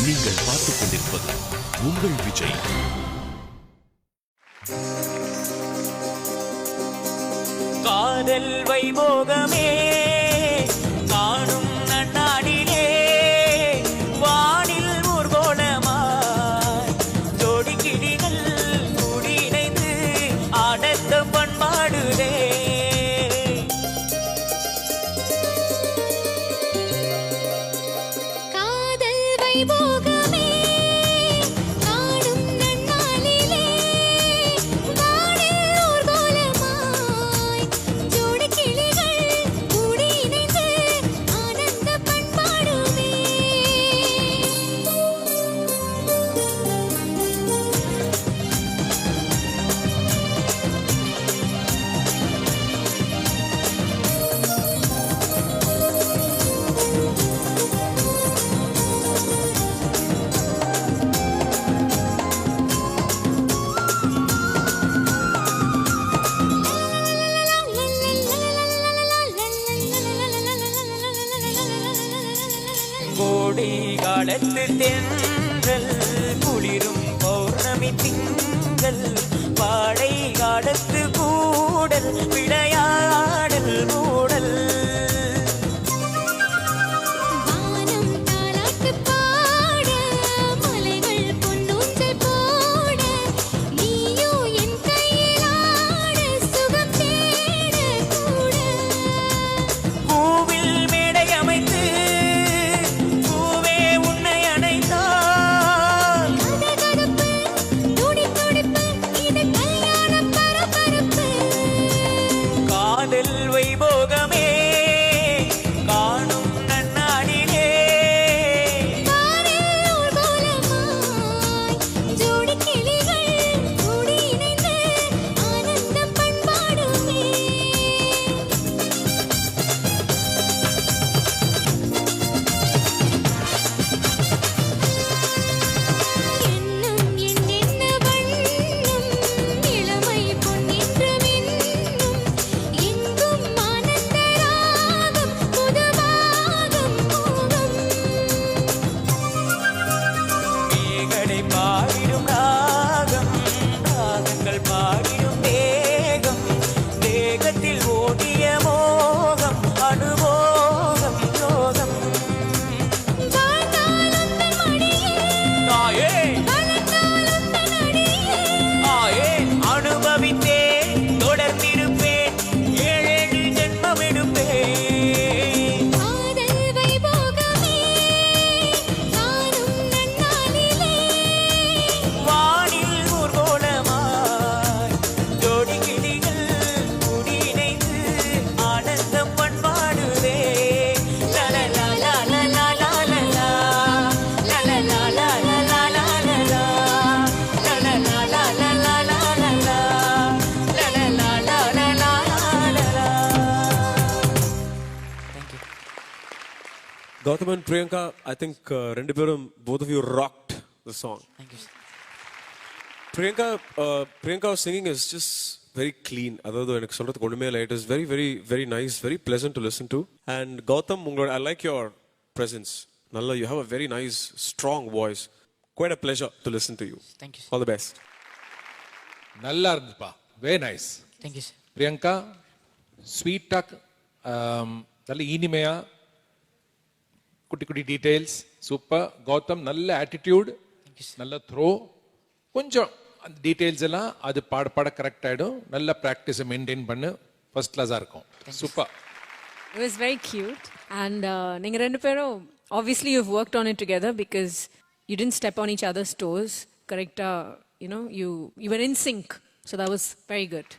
நீங்கள் பார்த்துக் கொண்டிருப்பது உங்கள் விஜய். காதல் வைபோகமே காணும் நன்னாடிலே வானில் ஊர்கோலமாய் ஜோடி கிளிகள் கூடி இணைந்து ஆடத்த பண்பாடுதே. காதல் வைபோகமே காணும் நன்னாளிலே வானில் ஊர்கோலமாய் ஜோடி கிளிகள் கூடி இணைந்து ஆனந்த பண்பாடுமே. கோடை காலத்து தென்றல் குளிரும் பௌர்ணமி திங்கள் பாடை காலத்து கூடல் விளையாடல் மூடல் வானம் தாலாட்டு பாட மலைகள் பொன்னூஞ்சல் போட நீயோ என் கையில் ஆட சுகம் தேட கூட பூவில் மேடை அமைத்து பூவே உன்னை அணைத்தால் கதகதப்பு துடி துடிப்பு இது கல்யாண பரபரப்பு. காதல் வைபோகமே காணும் நன்னாடிலே வானில் ஊர்கோலமாய் ஜோடி கிளிகள் கூடி இணைந்து ஆனந்தம் பண்பாடுமே. எண்ணம் என்னென்ன வண்ணம் இளமை பொன்னின்று மின்னும் எங்கும் ஆனந்த ராகம் புதுவாகம் மோகம். மேகடை பாடிடும் ராகம் ராகங்கள் பாடிடும் தேகம் தேகத்தில் ஓடிய மோகம் அனுபோகம் யோகம் வாழ்ந்தாலும் தன் மடியே தாயே வளர்ந்தாலும் தன் அடியே ஆயே அனுபவித்தே தொடர்ந்திருப்பேன் ஏழேழு ஜென்மம் எடுப்பேன். காதல் வைபோகமே காணும் நன்னாளிலே வானில் ஊர்கோலமாய் ஜோடி கிளிகள் கூடி இணைந்து ஆனந்தம் பண்பாடுதே. Gautam and Priyanka, I think rendu perum, both of you rocked the song. Thank you. Priyanka's singing is just very clean. Adadu enak solradhukku onnume illa. It is very, very, very nice, very pleasant to listen to. And Gautam, I like your presence. Nalla, you have a very nice, strong voice. Quite a pleasure to listen to you. Thank you, sir. All the best. நல்லா இருந்துப்பா, very nice. Thank you, sir. Priyanka ஸ்வீட்டாக நல்ல இனிமையா குட்டி குட்டி details super. Gautham நல்ல attitude, நல்ல throw. கொஞ்சம் அந்த டீடைல்ஸ் எல்லாம் அது பாட பாட கரெக்ட் ஆகிடும். நல்ல ப்ராக்டிஸை மெயின்டைன் பண்ணு, ஃபர்ஸ்ட் கிளாஸாக இருக்கும். Super. It was very cute. And நீங்க ரெண்டு பேரும் obviously you've worked on it together because you didn't step on each other's toes. Correct? You were in sync. So that was very good.